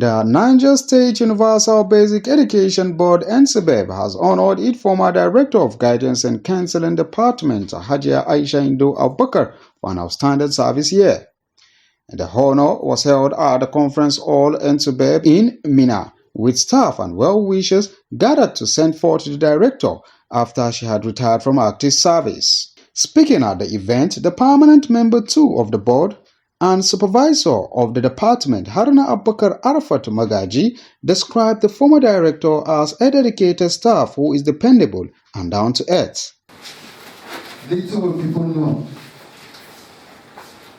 The Niger State Universal Basic Education Board Nsubeb has honored its former Director of Guidance and Counseling Department, Hajia Aisha Indo Abubakar, for an outstanding service year. The honor was held at the conference hall Nsubeb in Minna, with staff and well-wishers gathered to send forth the director after she had retired from active service. Speaking at the event, the permanent member 2 of the board and supervisor of the department, Haruna Abubakar Arafat Magaji, described the former director as a dedicated staff who is dependable and down to earth. Little people know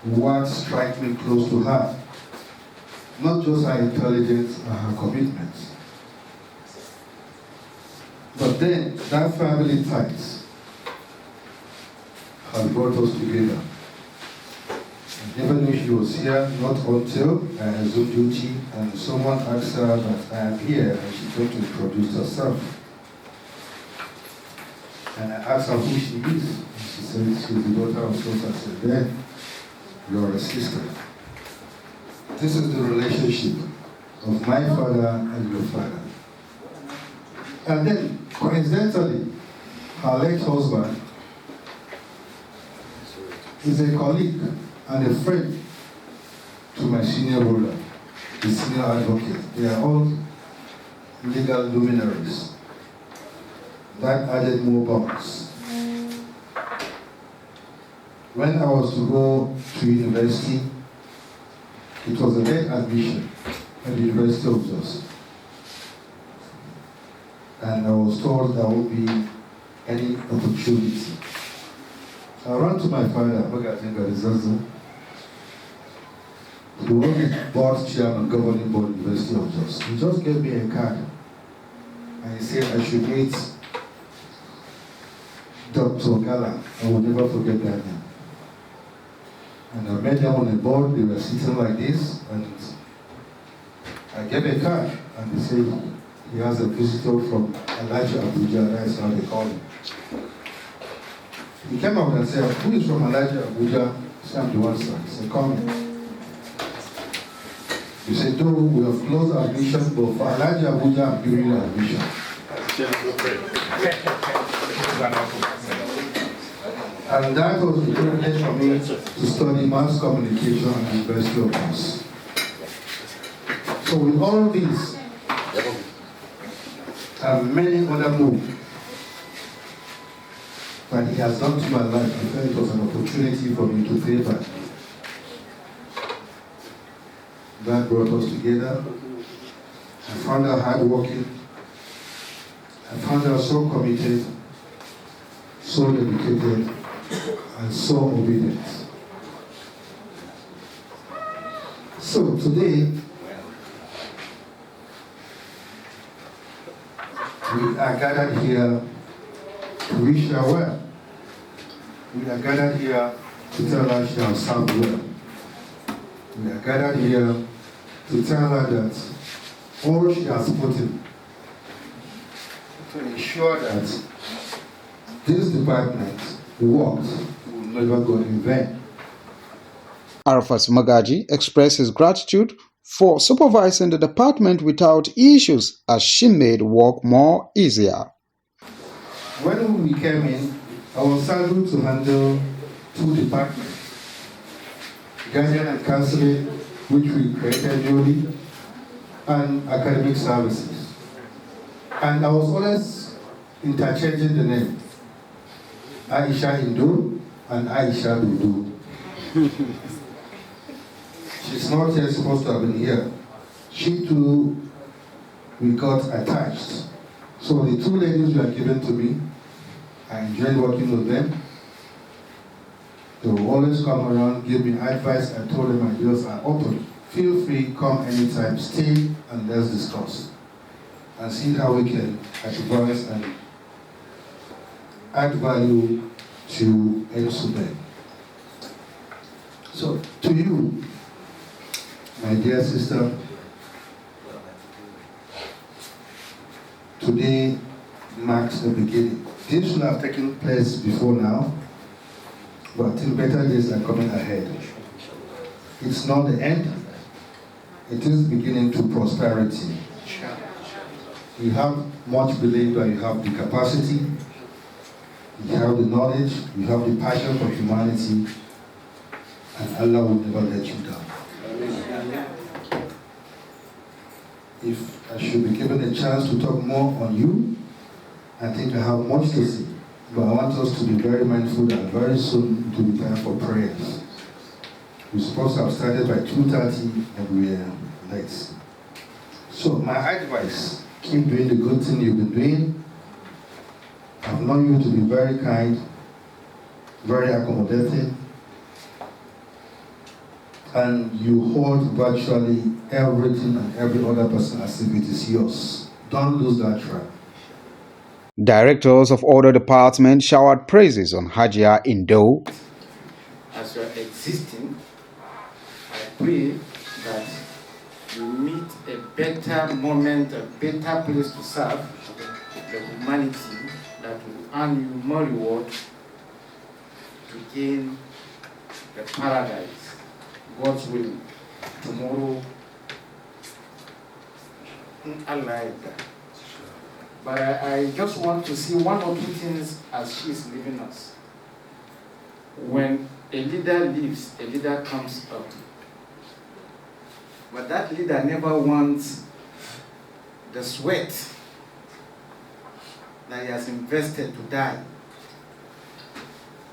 what strikes me close to her, not just her intelligence and her commitment, but then that family ties has brought us together. Even if she was here, not until I assumed duty and someone asked her that I am here and she tried to introduce herself. And I asked her who she is. And she said she's the daughter of so. I said, then you're a sister. This is the relationship of my father and your father. And then, coincidentally, her late husband is a colleague and a friend to my senior brother, the senior advocate. They are all legal luminaries. That added more bonds. When I was to go to university, it was a late admission at the University of Jos. And I was told there would be any opportunity. I ran to my father, he was the board chairman, governing board, University of Jos. He just gave me a card. And he said I should meet Dr. Gala. I will never forget that name. And I met them on the board. They were sitting like this. And I gave a card. And they said he has a visitor from Elijah Abuja. That's how they call him. He came out and said, who is from Elijah Abuja? I said, I'm the one, sir. He said, come in. He said, though we have closed our admission, but for Elijah Abuja, I'm giving you admission. And that was the privilege for me to study mass communication at the University of Jos. So with all these, and many other moves that he has done to my life, I felt it was an opportunity for me to pay back. That brought us together. I found her hardworking. I found her so committed, so dedicated, and so obedient. So today, we are gathered here to wish her well. We are gathered here to tell her she has served well. We are gathered here to tell her that all she has put in to ensure that this department works will never go in vain. Arafat Magaji expressed his gratitude for supervising the department without issues as she made work more easier. When we came in, I was saddled to handle 2 departments, guardian and counseling, which we created newly, and academic services. And I was always interchanging the name, Aisha Indo and Aisha Dudu. She's not yet supposed to have been here. She too, we got attached. So the 2 ladies were given to me. I enjoyed working with them. They will always come around, give me advice. I told them my doors are open. Feel free, come anytime, stay and let's discuss. And see how we can advance and add value to Nsubeb. So, to you, my dear sister, today marks the beginning. This should have taken place before now, but I think better days are coming ahead. It's not the end, it is beginning to prosperity. You have much belief that you have the capacity, you have the knowledge, you have the passion for humanity, and Allah will never let you down. If I should be given a chance to talk more on you, I think I have much to say. But I want us to be very mindful that very soon it will be time for prayers. We're supposed to have started by 2:30 and we are late. So my advice, keep doing the good thing you've been doing. I've known you to be very kind, very accommodating, and you hold virtually everything and every other person as if it is yours. Don't lose that track. Directors of other departments showered praises on Hajia Indo. As you are existing, I pray that you meet a better moment, a better place to serve the humanity that will earn you more reward to gain the paradise, God's will, tomorrow. Allah like that. But I just want to see one or two things as she is leaving us. When a leader leaves, a leader comes up. But that leader never wants the sweat that he has invested to die.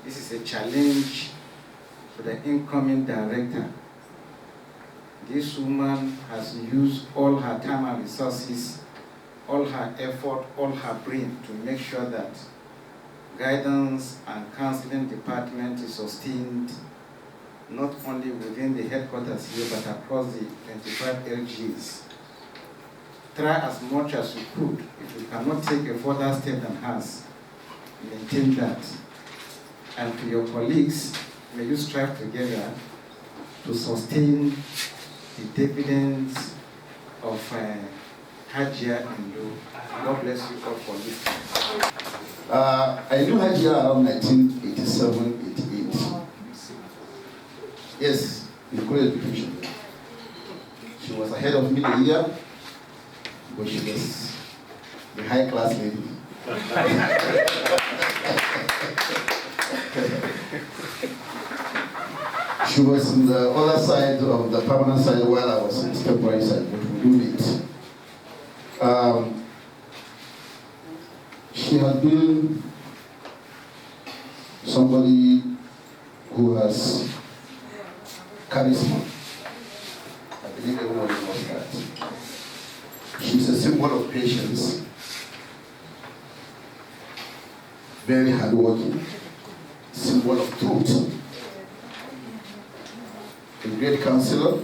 This is a challenge for the incoming director. This woman has used all her time and resources, all her effort, all her brain to make sure that guidance and counseling department is sustained not only within the headquarters here but across the 25 LGs. Try as much as you could. If you cannot take a further step than hers, maintain that. And to your colleagues, may you strive together to sustain the dividends of Hajia Indo. God bless you all for listening. I knew Hajia around 1987, 88. Yes, in college education. She was ahead of me a year, but she was the high class lady. She was in the other side of the permanent side while I was in the temporary side, but we do meet. She had been somebody who has charisma. I believe everyone knows that. She's a symbol of patience, very hardworking, symbol of truth, a great counselor,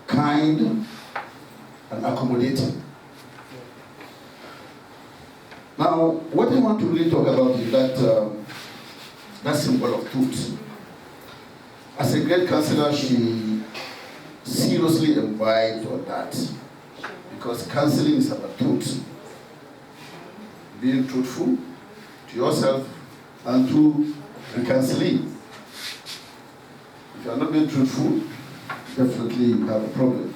kind and accommodating. Now, what I want to really talk about is that symbol of truth. As a great counselor, she seriously imbibed on that, because counseling is about truth. Being truthful to yourself and to the counselee. If you are not being truthful, definitely you have a problem.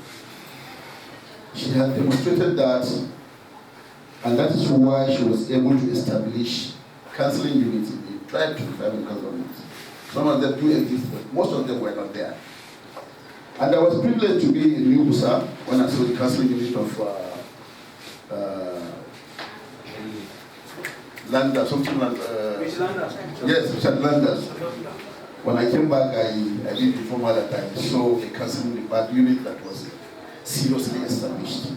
She had demonstrated that, and that is why she was able to establish counseling units in the tribe to local government. Some of them do exist, but most of them were not there. And I was privileged to be in New Busa when I saw the counseling unit of Landers, something like yes, Richard Landers. When I came back, I did inform at that time, saw a counseling unit that was seriously established.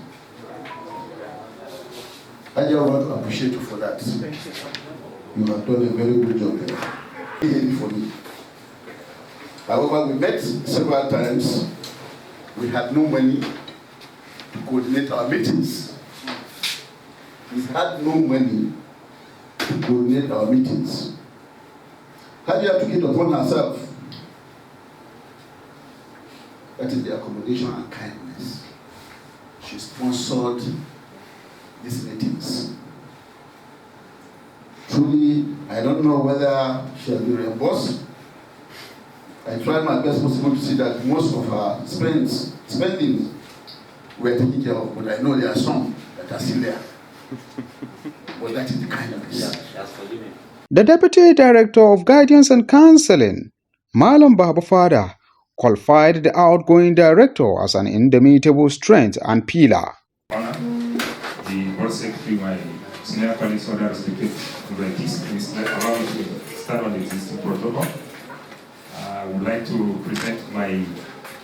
I just want to appreciate you for that. You have done a very good job there. For me. However, we met several times. We had no money to coordinate our meetings. We had no money to coordinate our meetings. Hajia took it upon herself. That is the accommodation and kindness. She sponsored these meetings. Truly, I don't know whether she has been reimbursed I tried my best possible to see that most of our spendings were taken care of, but I know there are some that are still there. But that is the kind of this. The Deputy Director of Guidance and Counseling, Malam Babafada, qualified the outgoing director as an indomitable strength and pillar. Honor, the board secretary, my senior colleagues, other respected invitees, allow me to start on the existing protocol. I would like to present my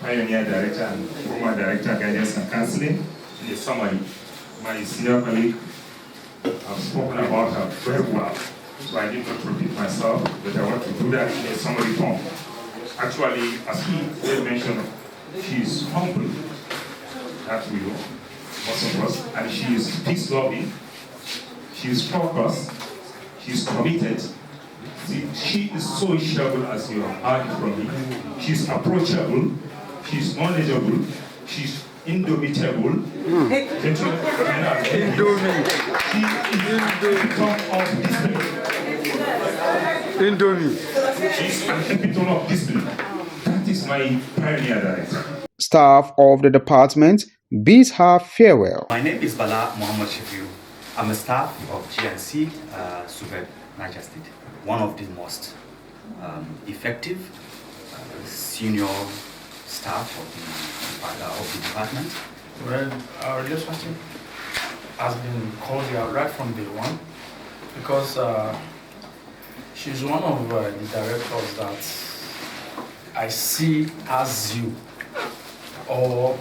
pioneer director and former director of guidance and counseling in a summary. My senior colleague have spoken about her very well, so I need not repeat myself, but I want to do that in a summary form. Actually, as he mentioned, she is humble, that we know, most of us, and she is peace-loving, she is focused, she is committed. See, she is sociable, as you have heard from me. She is approachable, she is knowledgeable, she is indomitable. She is an epitome of discipline. That is my pioneer director. Staff of the department bid her farewell. My name is Bala Muhammad Shafiu. I'm a staff of GNC Nsubeb, Niger State. One of the most effective senior staff of the department. Well, our relationship has been cordial right from day one because she's one of the directors that I see as you, or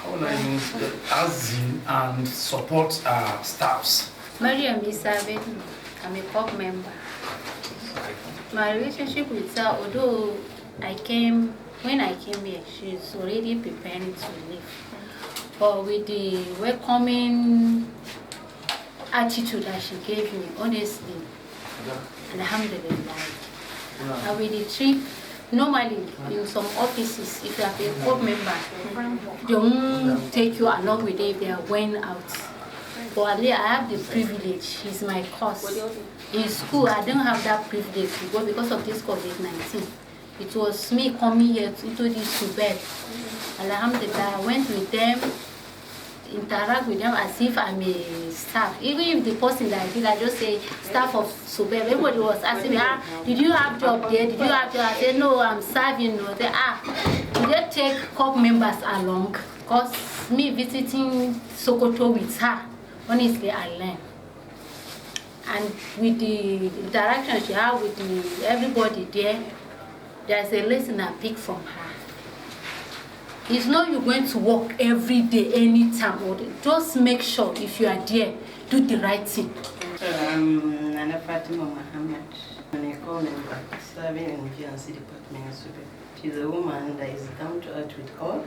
how will I use it, as you, and support our staffs. Nsubeb, I'm a COP member. My relationship with her, although when I came here, she's already preparing to leave. But with the welcoming attitude that she gave me, honestly, alhamdulillah. And with the trip, normally in some offices, if you have a COP member, they won't take you along with them if they are going out. But I have the privilege, she's my course. In school, I don't have that privilege to go because of this COVID-19. It was me coming here into this Nsubeb. Alhamdulillah, I went with them, interact with them as if I'm a staff. Even if the person that I did, I just say staff of Nsubeb. Everybody was asking me, did you have job there? Did you have job? I said, no, I'm serving. No. They did they take COP members along? Because me visiting Sokoto with her, honestly, I learned. And with the interaction she had with everybody there, there's a lesson I pick from her. It's not you're going to work every day, anytime. Just make sure if you are there, do the right thing. Nana Fatima Muhammad, I'm a co-member serving in the GNC department in Nsubeb. She's a woman that is down to earth with God.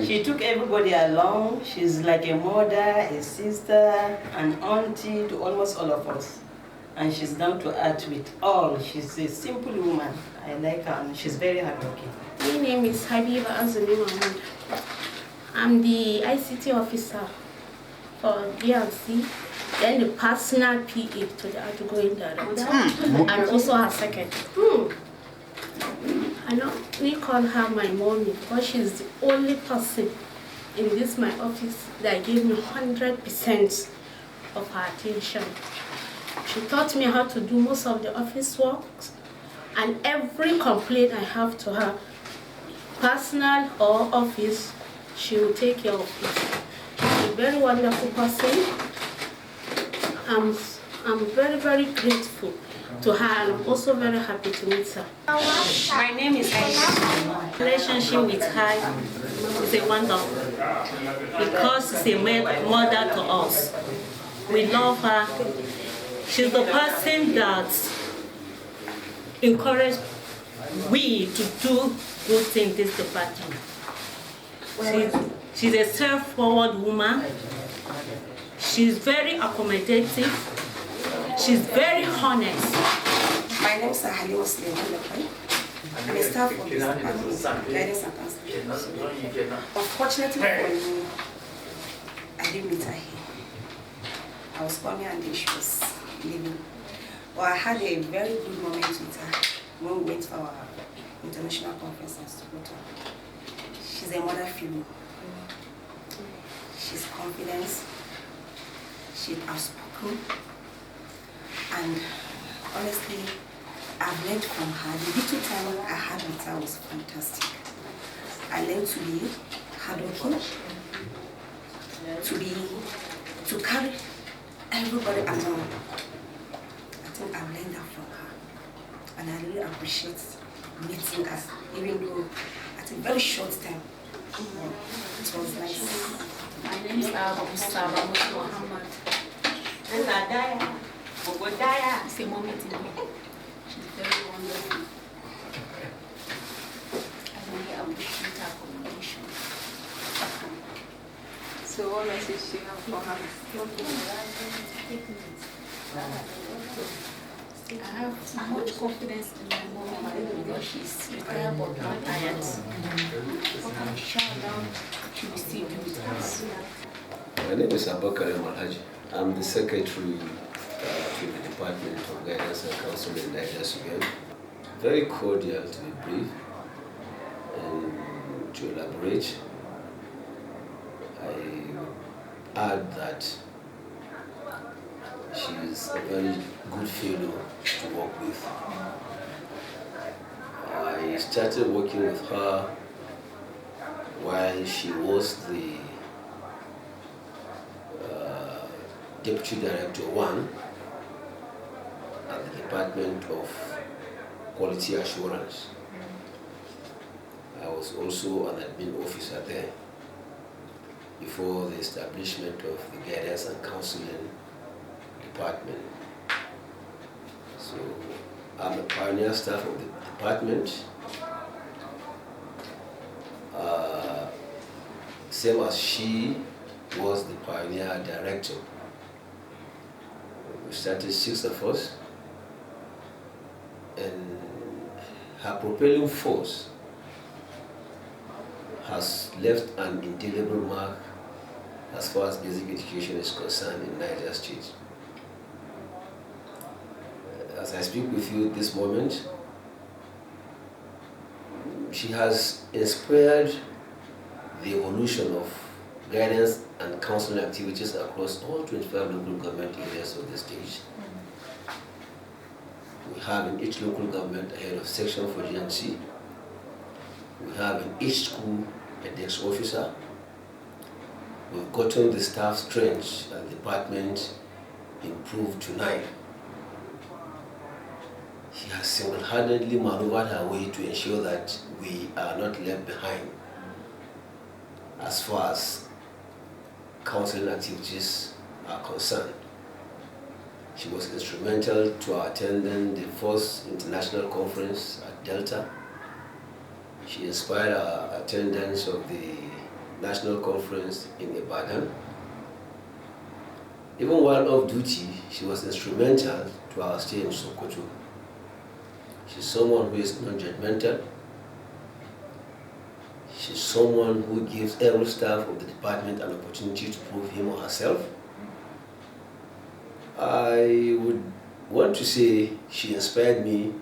She took everybody along. She's like a mother, a sister, an auntie to almost all of us. And she's down to earth with all. She's a simple woman. I like her and she's very hardworking. My name is Habiba Azumi Mahmoud. I'm the ICT officer for GNC, then the personal PA to the outgoing director, and also her secretary. We call her my mommy because she's the only person in this my office that gave me 100% of her attention. She taught me how to do most of the office work, and every complaint I have to her, personal or office, she will take care of it. She's a very wonderful person. I'm very, very grateful to her, and I'm also very happy to meet her. My name is Aisha. Relationship with her is a wonderful because she's a mother to us. We love her. She's the person that encourages we to do good things in this department. She's a self-forward woman. She's very accommodative. She's very honest. My name is Halima Suleiman. I'm a staff of this department, guidance and counseling. Unfortunately for me, I didn't meet her here. I was coming and she was leaving. Well, I had a very good moment with her when we went for our international conference in Sokoto. She's a mother figure. She's confident. She's outspoken. And honestly, I've learned from her. The little time I had with her was fantastic. I learned to be hardworking, to carry everybody along. I think I've learned that from her. And I really appreciate meeting her, even though at a very short time. It was nice. My name is Nsubeb Muhammad. It's a mommy to me. She's very wonderful. I really appreciate her communication. So what message do you have for her? I have much confidence in my mom because she's retired but not tired. Inshallah, she will still be with us. My name is Abakar Malhaji. I'm the secretary to the Department of Guidance and Counsel in Nsubeb. Very cordial, to be brief, and to elaborate. I add that she is a very good fellow to work with. I started working with her while she was the Deputy Director 1 at the Department of Quality Assurance. I was also an admin officer there before the establishment of the Guidance and Counseling Department. So I'm a pioneer staff of the department, same as she was the pioneer director. We started 6 of us, and her propelling force has left an indelible mark as far as basic education is concerned in Niger State. As I speak with you this moment, she has inspired the evolution of guidance and counseling activities across all 25 local government areas of the state. We have in each local government a head of section for GNC. We have in each school a desk officer. We've gotten the staff strength at the department improved to 9. She has single-handedly maneuvered her way to ensure that we are not left behind as far as counseling activities are concerned. She was instrumental to our attending the first international conference at Delta. She inspired our attendance of the national conference in Ibadan. Even while off duty, she was instrumental to our stay in Sokoto. She's someone who is non-judgmental. She's someone who gives every staff of the department an opportunity to prove him or herself. I would want to say she inspired me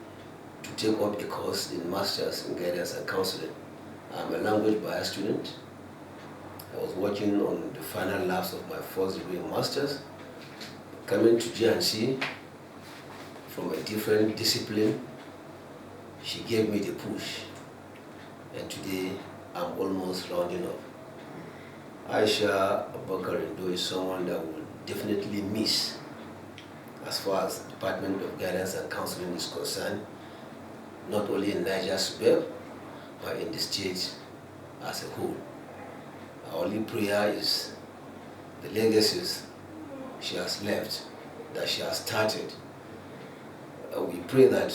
to take up a course in Masters in Guidance and Counseling. I'm a language bias student. I was working on the final laps of my first degree in Masters. Coming to GNC from a different discipline, she gave me the push. And today, I'm almost rounding up. Aisha Abakar Indo is someone that will definitely miss as far as the Department of Guidance and Counseling is concerned, not only in Nsubeb, but in the state as a whole. Our only prayer is the legacies she has left, that she has started. We pray that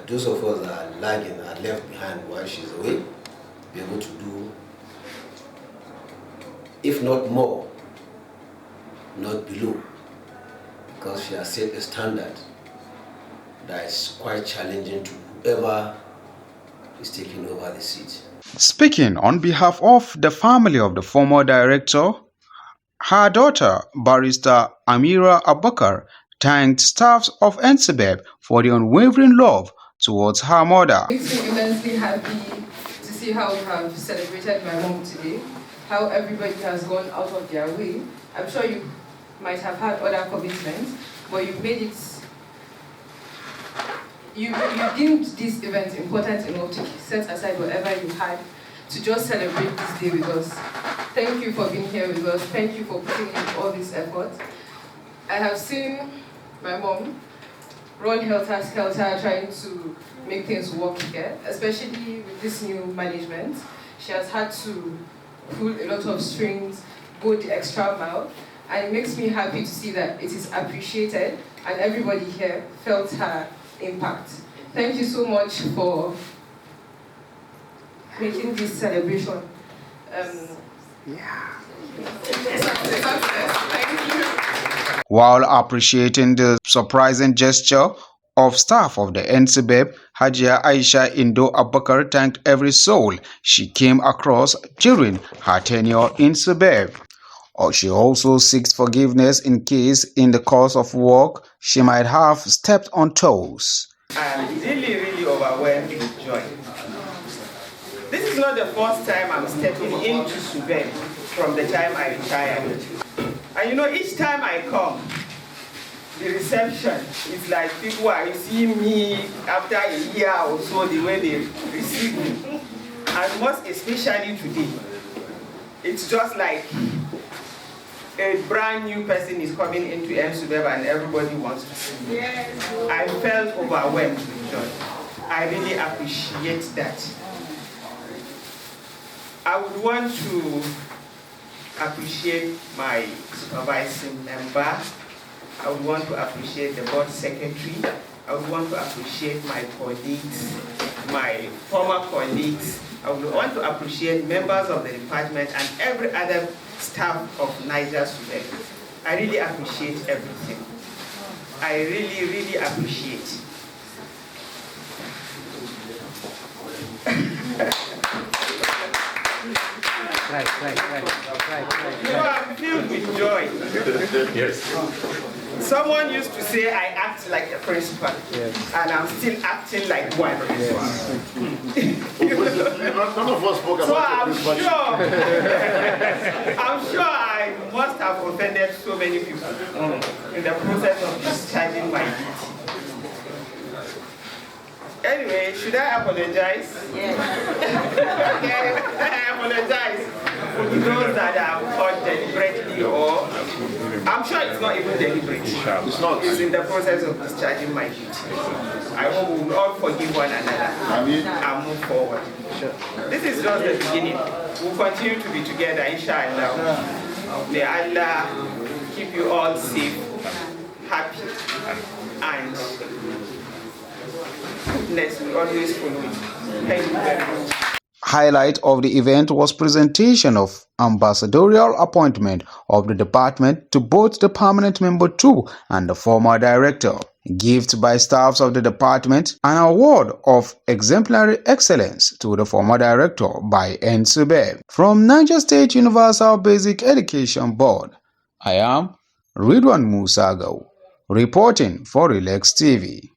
those of us that are lagging are left behind while she's away, be able to do, if not more, not below, because she has set a standard that is quite challenging to whoever is taking over the seat. Speaking on behalf of the family of the former director, her daughter, Barrister Amira Abakar, thanked staffs of Nsubeb for the unwavering love towards her mother. It makes me immensely happy to see how we have celebrated my mom today, how everybody has gone out of their way. I'm sure you might have had other commitments, but you made it, you deemed this event important enough to set aside whatever you had to just celebrate this day with us. Thank you for being here with us. Thank you for putting in all this effort. I have seen my mom run helter-skelter trying to make things work here, especially with this new management. She has had to pull a lot of strings, go the extra mile, and it makes me happy to see that it is appreciated and everybody here felt her impact. Thank you so much for making this celebration. While appreciating the surprising gesture of staff of the Nsubeb, Hajia Aisha Indo Abubakar thanked every soul she came across during her tenure in Nsubeb. She also seeks forgiveness in case in the course of work she might have stepped on toes. I'm really overwhelmed with joy. This is not the first time I'm stepping into Nsubeb from the time I retired. And you know, each time I come, the reception is like people are seeing me after a year or so, the way they receive me. And most especially today, it's just like a brand new person is coming into Nsubeb and everybody wants to see me. I felt overwhelmed with joy. I really appreciate that. I would want to appreciate my supervising member. I would want to appreciate the board secretary. I would want to appreciate my colleagues, my former colleagues. I would want to appreciate members of the department and every other staff of Niger Nsubeb. I really appreciate everything. I really appreciate. Right. You know, I'm filled with joy. Yes. Someone used to say I act like a principal, and I'm still acting like one. None of us spoke So about I'm sure I must have offended so many people in the process of discharging my duty. Anyway, should I apologize? Yes. Okay, I apologize for those that have caught deliberately or I'm sure it's not even deliberate. It's not. It's in the process of discharging my duty. I hope we will all forgive one another and move forward. This is just the beginning. We'll continue to be together, inshallah. May Allah keep you all safe, happy, and goodness will always follow you. Thank you very much. Highlight of the event was presentation of ambassadorial appointment of the department to both the permanent member 2 and the former director, gift by staffs of the department, an award of exemplary excellence to the former director by Nsubeb. From Niger State Universal Basic Education Board, I am Ridwan Musagao, reporting for Relax TV.